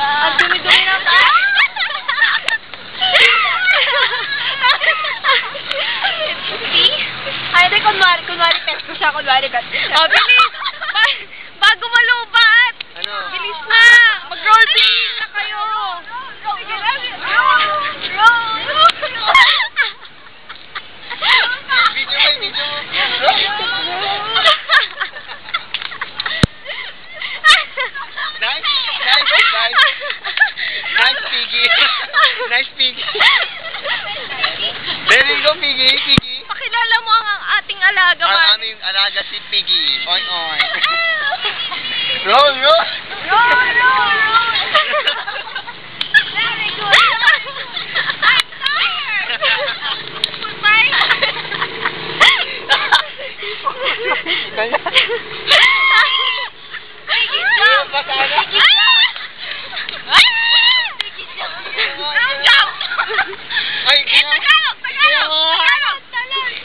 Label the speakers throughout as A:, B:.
A: Ang dumi-dumi na ka. Ay, hindi, kunwari pesto siya, kunwari pesto siya.
B: Oh, bilis! Bago malubat!
C: Ano?
B: Bilis na! Mag-roleplay na kayo!
A: Sige na, roll!
C: Video mo. Nice, Piggy. Nice, Piggy. There you go, Piggy.
B: Pakilala mo ang ating alaga,
C: Ang
B: man.
C: aming alaga si Piggy. Oy. Roll.
A: Very good. I'm tired. Goodbye.
C: Ay, Tagalog!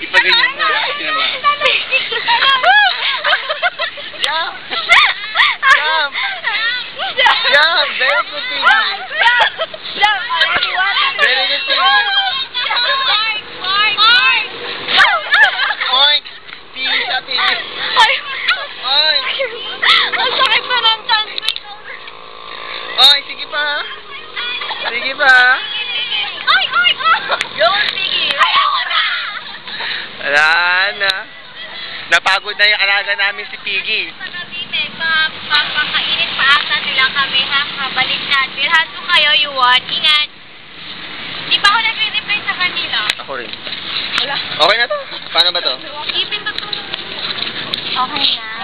C: Ipaganyan mo. Jump! Very good, Piggy. Very good, Piggy. Oink! Piggy siya, Piggy. Oink!
B: Ang sakit na ng chance.
C: Oink, sige pa. Sige pa.
A: Go, Piggy.
C: Wala na. Napagod na yung alaga namin si Piggy.
A: Papakainit pa ata nila kami ha, kabalik na. Bilhan ko kayo, you want. Ingat. Di ba ako nag-reply sa kanila?
C: Ako rin.
A: Wala.
C: Okay na to? Paano ba to?
A: Ipin to. Okay na.